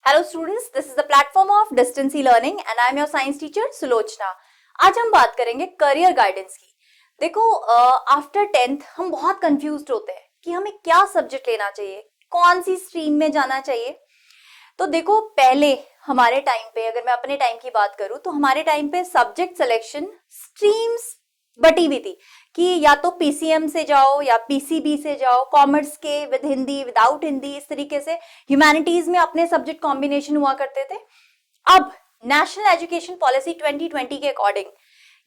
Hello students, this is the platform of distance e-learning and I am your science teacher Sulochana. आज हम बात करेंगे career guidance की। देखो आफ्टर 10th हम बहुत कंफ्यूज्ड होते हैं कि हमें क्या सब्जेक्ट लेना चाहिए, कौन सी स्ट्रीम में जाना चाहिए। तो देखो पहले हमारे टाइम पे, अगर मैं अपने टाइम की बात करूं तो हमारे टाइम पे सब्जेक्ट सिलेक्शन स्ट्रीम्स बटी हुई थी कि या तो पीसीएम से जाओ या पीसीबी से जाओ, कॉमर्स के विद हिंदी, विदाउट हिंदी, इस तरीके से ह्यूमैनिटीज में अपने सब्जेक्ट कॉम्बिनेशन हुआ करते थे। अब नेशनल एजुकेशन पॉलिसी 2020 के अकॉर्डिंग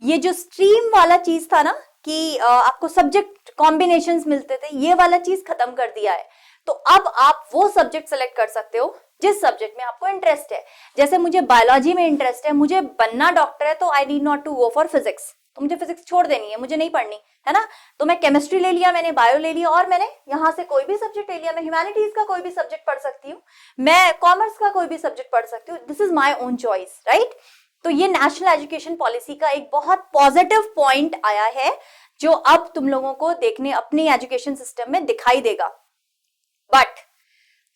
ये जो स्ट्रीम वाला चीज था ना कि आपको सब्जेक्ट कॉम्बिनेशंस मिलते थे, ये वाला चीज खत्म कर दिया है। तो अब आप वो सब्जेक्ट सेलेक्ट कर सकते हो जिस सब्जेक्ट में आपको इंटरेस्ट है। जैसे मुझे बायोलॉजी में इंटरेस्ट है, मुझे बनना डॉक्टर है, तो I need not to go for physics, तो मुझे फिजिक्स छोड़ देनी है, मुझे नहीं पढ़नी है ना। तो मैं केमिस्ट्री ले लिया, मैंने बायो ले लिया और मैंने यहाँ से कोई भी सब्जेक्ट ले लिया। मैं ह्यूमैनिटीज का कोई भी सब्जेक्ट पढ़ सकती हूँ, मैं कॉमर्स का कोई भी सब्जेक्ट पढ़ सकती हूँ। This is my own choice, right. तो ये नेशनल एजुकेशन पॉलिसी का एक बहुत पॉजिटिव पॉइंट आया है जो अब तुम लोगों को देखने अपनी एजुकेशन सिस्टम में दिखाई देगा। बट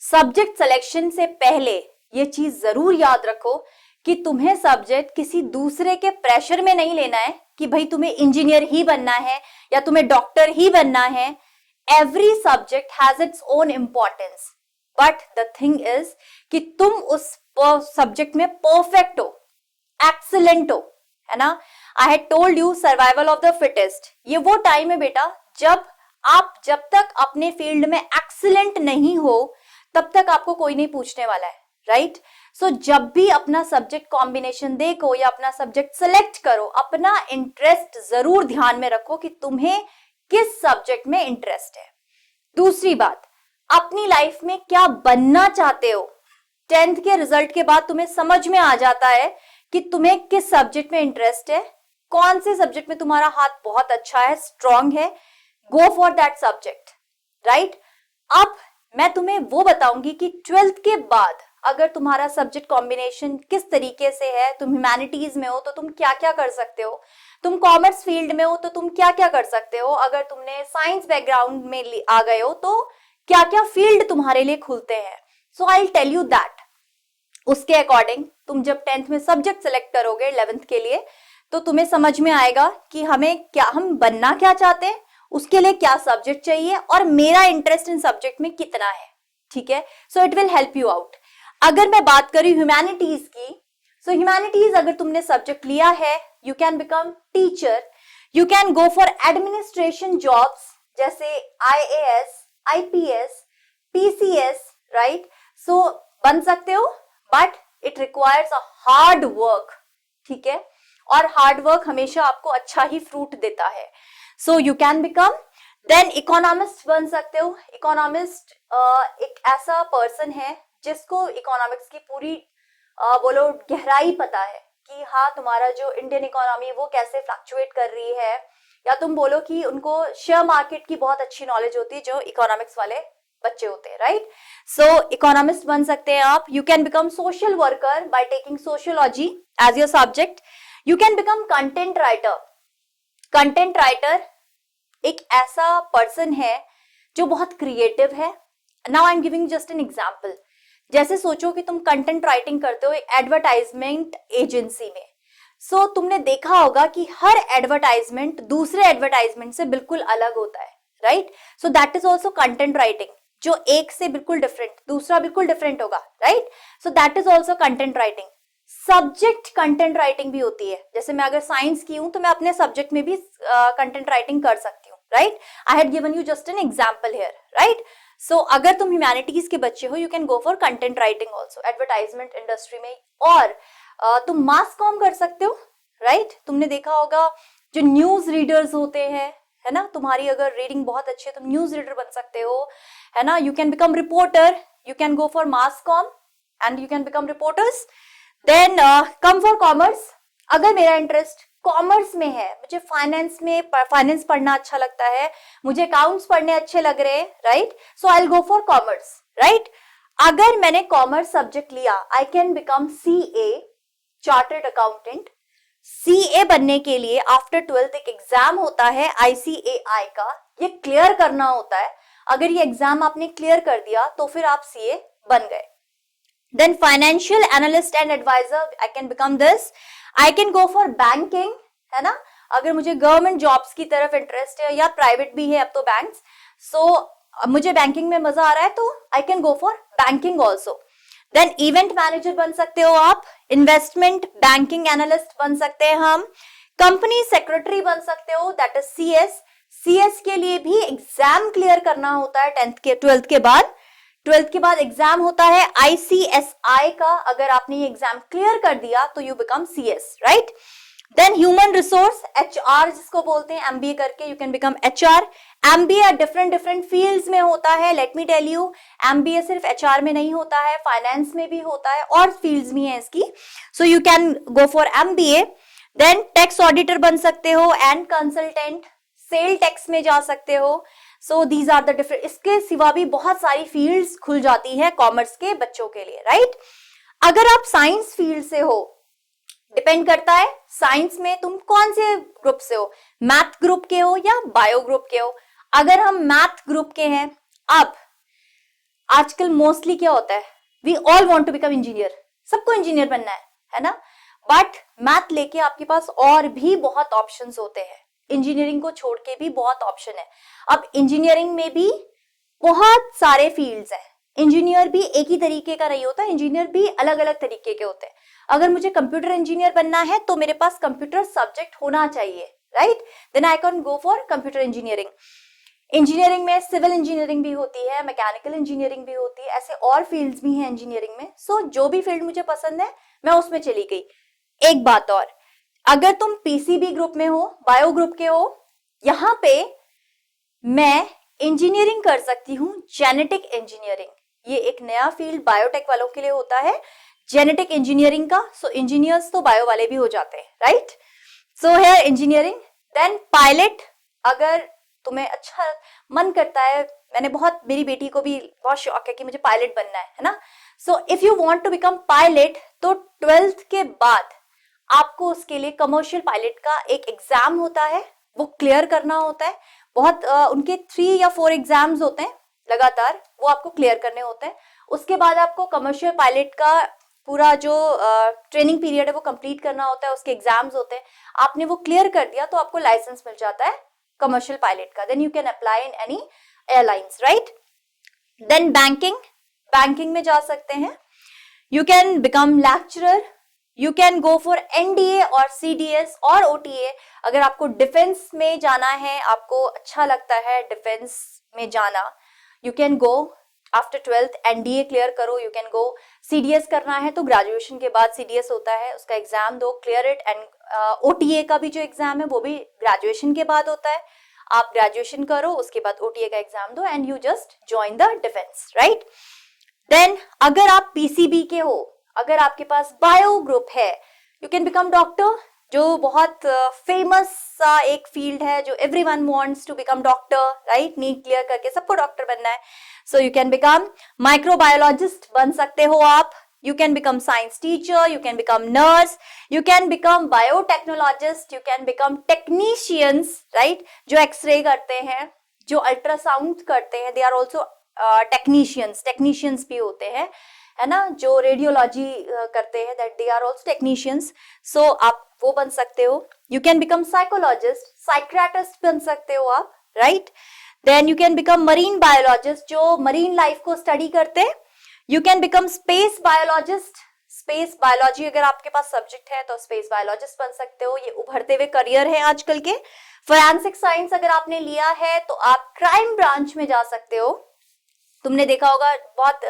सब्जेक्ट सिलेक्शन से पहले ये चीज जरूर याद रखो कि तुम्हें सब्जेक्ट किसी दूसरे के प्रेशर में नहीं लेना है कि भाई तुम्हें इंजीनियर ही बनना है या तुम्हें डॉक्टर ही बनना है। Every subject has its own importance, but the thing is कि तुम उस सब्जेक्ट में परफेक्ट हो, एक्सीलेंट हो, है ना। I had told you survival of the fittest. ये वो टाइम है बेटा जब तक अपने फील्ड में एक्सीलेंट नहीं हो तब तक आपको कोई नहीं पूछने वाला है, राइट। सो जब भी अपना सब्जेक्ट कॉम्बिनेशन देखो या अपना सब्जेक्ट सिलेक्ट करो, अपना इंटरेस्ट जरूर ध्यान में रखो कि तुम्हें किस सब्जेक्ट में इंटरेस्ट है। दूसरी बात, अपनी लाइफ में क्या बनना चाहते हो। 10th के रिजल्ट के बाद तुम्हें समझ में आ जाता है कि तुम्हें किस सब्जेक्ट में इंटरेस्ट है, कौन से सब्जेक्ट में तुम्हारा हाथ बहुत अच्छा है, स्ट्रांग है, go for that subject, right. अब मैं तुम्हें वो बताऊंगी कि 12th के बाद अगर तुम्हारा सब्जेक्ट कॉम्बिनेशन किस तरीके से है, तुम ह्यूमैनिटीज में हो तो तुम क्या क्या कर सकते हो, तुम कॉमर्स फील्ड में हो तो तुम क्या क्या कर सकते हो, अगर तुमने साइंस बैकग्राउंड में आ गए हो तो क्या क्या फील्ड तुम्हारे लिए खुलते हैं। So I will tell you that. उसके अकॉर्डिंग तुम जब 10th में सब्जेक्ट सेलेक्ट करोगे 11th के लिए तो तुम्हें समझ में आएगा कि हम बनना क्या चाहते हैं, उसके लिए क्या सब्जेक्ट चाहिए और मेरा इंटरेस्ट इन सब्जेक्ट में कितना है, ठीक है। So it will help you out. अगर मैं बात करूं ह्यूमैनिटीज की, सो ह्यूमैनिटीज अगर तुमने सब्जेक्ट लिया है, you can become teacher, you can go for administration jobs जैसे IAS, IPS, PCS, राइट। सो बन सकते हो, but it requires a hard work, ठीक है। और हार्ड वर्क हमेशा आपको अच्छा ही फ्रूट देता है। So you can become then economist बन सकते हो। इकोनॉमिस्ट एक ऐसा पर्सन है जिसको इकोनॉमिक्स की पूरी बोलो गहराई पता है कि हाँ तुम्हारा जो इंडियन इकोनॉमी वो कैसे फ्लक्चुएट कर रही है, या तुम बोलो कि उनको शेयर मार्केट की बहुत अच्छी नॉलेज होती है जो इकोनॉमिक्स वाले बच्चे होते हैं, राइट। सो इकोनॉमिस्ट बन सकते हैं आप। You can become social worker by taking sociology as your subject. You can become content writer. Content writer एक ऐसा पर्सन है जो बहुत क्रिएटिव है। Now I am giving just an example. जैसे सोचो कि तुम कंटेंट राइटिंग करते हो एक एडवर्टाइजमेंट एजेंसी में। सो तुमने देखा होगा कि हर एडवर्टाइजमेंट दूसरे एडवर्टाइजमेंट से बिल्कुल अलग होता है, right. So that is also content writing, जो एक से बिल्कुल डिफरेंट, दूसरा बिल्कुल डिफरेंट होगा, right. So that is also content writing. Subject content writing भी होती है। जैसे मैं अगर साइंस की हूं तो मैं अपने सब्जेक्ट में भी कंटेंट राइटिंग कर सकती हूँ, right. I had given you just an example here, right. So अगर तुम ह्यूमैनिटीज के बच्चे हो, you can go for content writing also advertisement industry में। और तुम मास कॉम कर सकते हो, राइट। तुमने देखा होगा जो न्यूज रीडर्स होते हैं, है ना, तुम्हारी अगर रीडिंग बहुत अच्छी है तुम न्यूज रीडर बन सकते हो, है ना। You can become reporter, you can go for mass comm and you can become reporters. Then come for commerce. अगर मेरा इंटरेस्ट कॉमर्स में है, मुझे फाइनेंस पढ़ना अच्छा लगता है, मुझे अकाउंट्स पढ़ने अच्छे लग रहे हैं, right. So I will go for commerce, right. अगर मैंने कॉमर्स सब्जेक्ट लिया, I can become CA, chartered accountant. CA बनने के लिए आफ्टर 12th एक एग्जाम होता है ICAI का, ये क्लियर करना होता है। अगर ये एग्जाम आपने क्लियर कर दिया तो फिर आप CA बन गए। Then financial analyst and advisor, I can become this. I can go for banking, है ना, अगर मुझे गवर्नमेंट जॉब्स की तरफ इंटरेस्ट है या प्राइवेट भी है अब तो बैंक्स, सो मुझे बैंकिंग में मजा आ रहा है तो I can go for banking also. Then event manager बन सकते हो आप, इन्वेस्टमेंट बैंकिंग एनालिस्ट बन सकते हैं हम, कंपनी सेक्रेटरी बन सकते हो, दैट इज सीएस. सीएस के लिए भी एग्जाम क्लियर करना होता है 12th के बाद. 12th के बाद एग्जाम होता है ICSI का, अगर आपने ये एग्जाम क्लियर कर दिया तो you become CS, right. Then human resource, HR जिसको बोलते हैं, MBA करके you can become HR. MBA different fields में होता है, let me tell you. MBA सिर्फ HR में नहीं होता है, फाइनेंस में भी होता है और फील्ड्स भी हैं इसकी, so you can go for MBA. Then tax auditor बन सकते हो एंड कंसल्टेंट, सेल टैक्स में जा सकते हो. So these are the different. इसके सिवा भी बहुत सारी फील्ड्स खुल जाती है कॉमर्स के बच्चों के लिए, राइट. अगर आप साइंस फील्ड से हो, डिपेंड करता है साइंस में तुम कौन से ग्रुप से हो, मैथ ग्रुप के हो या बायो ग्रुप के हो. अगर हम मैथ ग्रुप के हैं, अब आजकल मोस्टली क्या होता है, we all want to become engineer, सबको इंजीनियर बनना है ना. बट मैथ लेके आपके पास और भी बहुत ऑप्शंस होते हैं, इंजीनियरिंग को छोड़ के भी बहुत ऑप्शन है. अब इंजीनियरिंग में भी बहुत सारे फील्ड्स हैं, इंजीनियर भी एक ही तरीके का नहीं होता, इंजीनियर भी अलग अलग तरीके के होते हैं. अगर मुझे कंप्यूटर इंजीनियर बनना है तो मेरे पास कंप्यूटर सब्जेक्ट होना चाहिए, right. Then I can go for computer engineering. Engineering में सिविल इंजीनियरिंग भी होती है, मैकेनिकल इंजीनियरिंग भी होती है, ऐसे और फील्ड्स भी हैं इंजीनियरिंग में. सो जो भी फील्ड मुझे पसंद है मैं उसमें चली गई. एक बात और, अगर तुम PCB ग्रुप में हो, बायो ग्रुप के हो, यहां पे मैं इंजीनियरिंग कर सकती हूँ, जेनेटिक इंजीनियरिंग. ये एक नया फील्ड बायोटेक वालों के लिए होता है, जेनेटिक इंजीनियरिंग का. सो इंजीनियर्स तो बायो वाले भी हो जाते हैं, राइट. सो है इंजीनियरिंग. देन पायलट, अगर तुम्हें अच्छा मन करता है, मैंने बहुत, मेरी बेटी को भी बहुत शौक है कि मुझे पायलट बनना है ना. So if you want to become pilot, तो 12th के बाद आपको उसके लिए कमर्शियल पायलट का एक एग्जाम होता है, वो क्लियर करना होता है. बहुत उनके 3 या 4 एग्जाम्स होते हैं लगातार, वो आपको क्लियर करने होते हैं. उसके बाद आपको कमर्शियल पायलट का पूरा जो ट्रेनिंग पीरियड है वो कंप्लीट करना होता है, उसके एग्जाम्स होते हैं. आपने वो क्लियर कर दिया तो आपको लाइसेंस मिल जाता है कमर्शियल पायलट का. Then you can apply in any airlines, right. Then banking में जा सकते हैं. You can become lecturer, you can go for NDA और CDS और OTA. अगर आपको डिफेंस में जाना है, आपको अच्छा लगता है डिफेंस में जाना, you can go after 12th. NDA clear करो, यू कैन गो. CDS करना है तो ग्रेजुएशन के बाद CDS होता है, उसका एग्जाम दो, क्लियर इट. एंड OTA का भी जो एग्जाम है वो भी ग्रेजुएशन के बाद होता है. आप ग्रेजुएशन करो, उसके बाद OTA का एग्जाम दो and you just join the defence, right. Then अगर आप PCB के हो, अगर आपके पास बायो ग्रुप है, यू कैन बिकम डॉक्टर, जो बहुत फेमस सा एक फील्ड है, जो everyone wants to become doctor, right. NEET clear करके सबको डॉक्टर बनना है. So you can become microbiologist बन सकते हो आप. You can become science teacher, you can become nurse, you can become biotechnologist, you can become technicians, right. जो x ray करते हैं, जो अल्ट्रासाउंड करते हैं, दे आर ऑल्सो टेक्नीशियंस भी होते हैं, है ना. जो रेडियोलॉजी करते हैं, that they are also technicians. So आप वो बन सकते हो. You can become psychologist, psychiatrist बन सकते हो आप, right. Then you can become marine biologist, जो मरीन लाइफ को स्टडी करते हैं. You can become space biologist, space biology अगर आपके पास सब्जेक्ट है तो स्पेस बायोलॉजिस्ट बन सकते हो. ये उभरते हुए करियर है आजकल के. फोरेंसिक साइंस अगर आपने लिया है तो आप क्राइम ब्रांच में जा सकते हो. तुमने देखा होगा, बहुत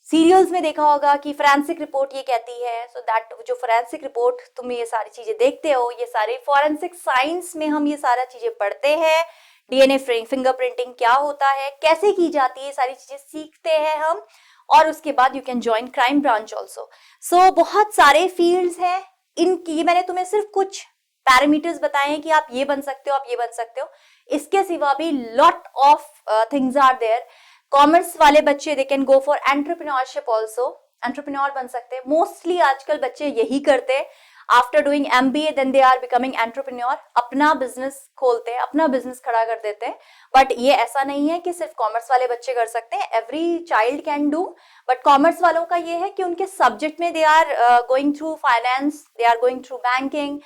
सीरियल्स में देखा होगा कि फोरेंसिक रिपोर्ट ये कहती है. सो दैट जो फोरेंसिक रिपोर्ट, तुम ये सारी चीजें देखते हो, ये सारे फोरेंसिक साइंस में हम ये सारा चीजें पढ़ते हैं. DNA फिंगरप्रिंटिंग क्या होता है, कैसे की जाती है, सारी चीजें सीखते हैं हम. और उसके बाद you can join crime branch also. So बहुत सारे फील्ड्स हैं. इनकी मैंने तुम्हें सिर्फ कुछ पैरामीटर्स बताए हैं कि आप ये बन सकते हो, आप ये बन सकते हो. इसके सिवा भी lot of things are there. Commerce वाले बच्चे, they can go for entrepreneurship also, entrepreneur बन सकते हैं. मोस्टली आजकल बच्चे यही करते हैं. After doing MBA then they are becoming entrepreneur, अपना बिजनेस खोलते हैं, अपना बिजनेस खड़ा कर देते हैं. बट ये ऐसा नहीं है कि सिर्फ कॉमर्स वाले बच्चे कर सकते हैं, every child can do. But commerce वालों का ये है कि उनके सब्जेक्ट में they are going through finance, they are going through banking,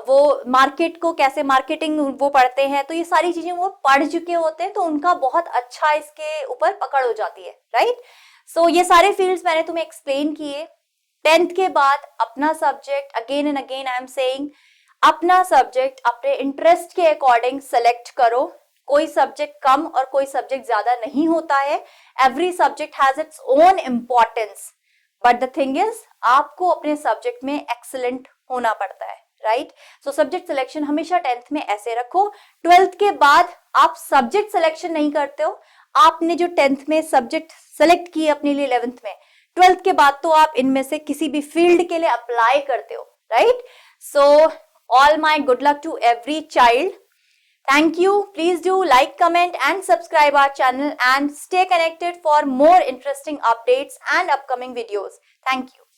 वो मार्केट को कैसे मार्केटिंग वो पढ़ते हैं, तो ये सारी चीजें वो पढ़ चुके होते हैं, तो उनका बहुत अच्छा इसके ऊपर पकड़ हो जाती है, राइट. सो ये सारे फील्ड्स मैंने तुम्हें एक्सप्लेन किए. 10th के बाद अपना subject, again and again I am saying, अपना सब्जेक्ट अपने इंटरेस्ट के अकॉर्डिंग सेलेक्ट करो. कोई सब्जेक्ट कम और कोई सब्जेक्ट ज्यादा नहीं होता है. Every subject has its own importance, but the thing is आपको अपने सब्जेक्ट में एक्सीलेंट होना पड़ता है, राइट. सो सब्जेक्ट सिलेक्शन हमेशा 10th में ऐसे रखो. 12th के बाद आप सब्जेक्ट सिलेक्शन नहीं करते हो, आपने जो 10th में सब्जेक्ट सेलेक्ट किए अपने लिए 11th में, 12th के बाद तो आप इनमें से किसी भी फील्ड के लिए अप्लाई करते हो, right. So all my good luck to every child. Thank you. Please do like, comment and subscribe our channel and stay connected for more interesting updates and upcoming videos. Thank you.